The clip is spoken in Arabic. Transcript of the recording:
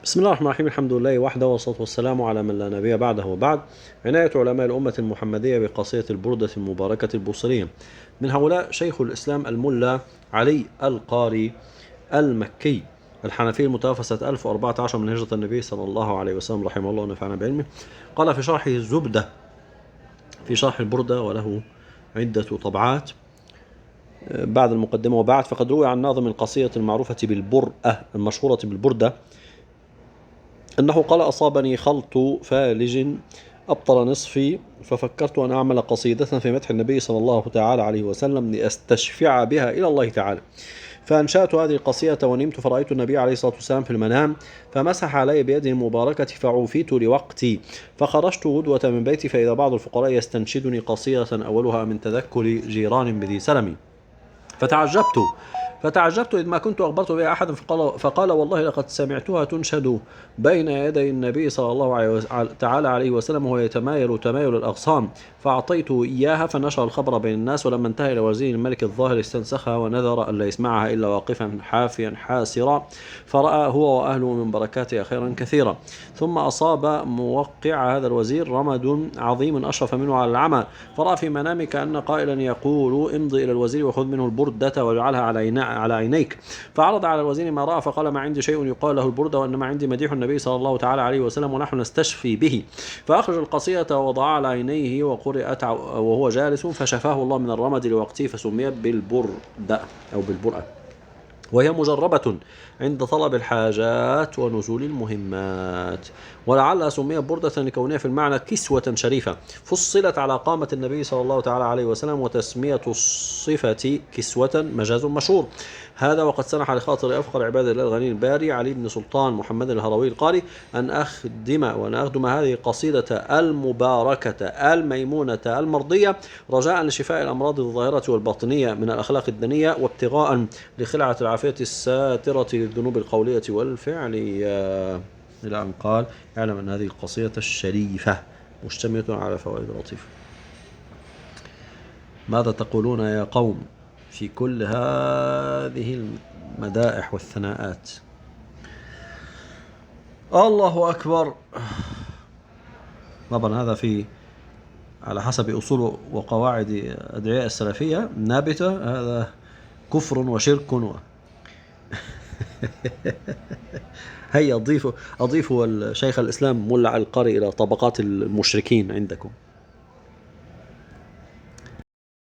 بسم الله الرحمن الرحيم. الحمد لله وحده والصلاة والسلام على من لا نبي بعده وبعد. عناية علماء الأمة المحمدية بقصيدة البردة المباركة البوصلية. من هؤلاء شيخ الإسلام الملا علي القاري المكي الحنفي المتوفى سنة 1014 من هجرة النبي صلى الله عليه وسلم رحمه الله ونفعنا بعلمه. قال في شرحه الزبدة في شرح البردة، وله عدة طبعات. بعد المقدمة وبعد، فقد روي عن ناظم القصيدة المعروفة بالبرأة المشهورة بالبردة أنه قال: أصابني خلط فالج أبطل نصفي، ففكرت أن أعمل قصيدة في مدح النبي صلى الله تعالى عليه وسلم لأستشفع بها إلى الله تعالى، فأنشأت هذه القصيدة ونمت فرأيت النبي عليه الصلاة والسلام في المنام، فمسح علي بيده المباركة فعوفيت لوقتي، فخرجت غدوة من بيتي فإذا بعض الفقراء يستنشدني قصيدة أولها من تذكر جيران بذي سلم، فتعجبت إذ ما كنت أخبرت بها أحدا، فقال: والله لقد سمعتها تنشد بين يدي النبي صلى الله تعالى عليه وسلم وهو يتمايل تمايل الأغصان، فأعطيته إياها فنشر الخبر بين الناس، ولما انتهى إلى وزير الملك الظاهر استنسخها ونذر أن لا يسمعها إلا واقفا حافيا حاسرا، فرأى هو وأهله من بركاتها خيرا كثيرا. ثم أصاب موقع هذا الوزير رمد عظيم أشرف منه على العمى، فرأى في منامه كأن قائلا يقول: امضي إلى الوزير وخذ منه البردة واجعلها على عينيك. فعرض على الوزير ما رأى، فقال: ما عندي شيء يقال له البردة، وإنما عندي مديح النبي صلى الله تعالى عليه وسلم ونحن نستشفي به. فأخرج القصيدة ووضعها على عينيه وقرأت وهو جالس، فشفاه الله من الرمد لوقته، فسميت بالبردة أو بالبرأة، وهي مجربة عند طلب الحاجات ونزول المهمات، ولعلها سميت بردة لكونها في المعنى كسوة شريفة فصلت على قامة النبي صلى الله تعالى عليه وسلم، وتسمية الصفة كسوة مجاز مشهور. هذا وقد سنح لخاطر أفقر عباد الله الغني الباري علي بن سلطان محمد الهروي القاري أن أخدم هذه القصيدة المباركة الميمونة المرضية، رجاء لشفاء الأمراض الظاهرة والباطنية من الأخلاق الدنية، وابتغاء لخلعة العافية الساترة للذنوب القولية والفعلية، إلى أن قال: اعلم أن هذه القصيدة الشريفة مشتملة على فوائد لطيفة. ماذا تقولون يا قوم في كل هذه المدائح والثناءات؟ الله أكبر. طبعا هذا في على حسب أصول وقواعد أدعياء السلفية النابتة، هذا كفر وشرك هيا أضيفوا الشيخ الإسلام ملا القاري إلى طبقات المشركين عندكم.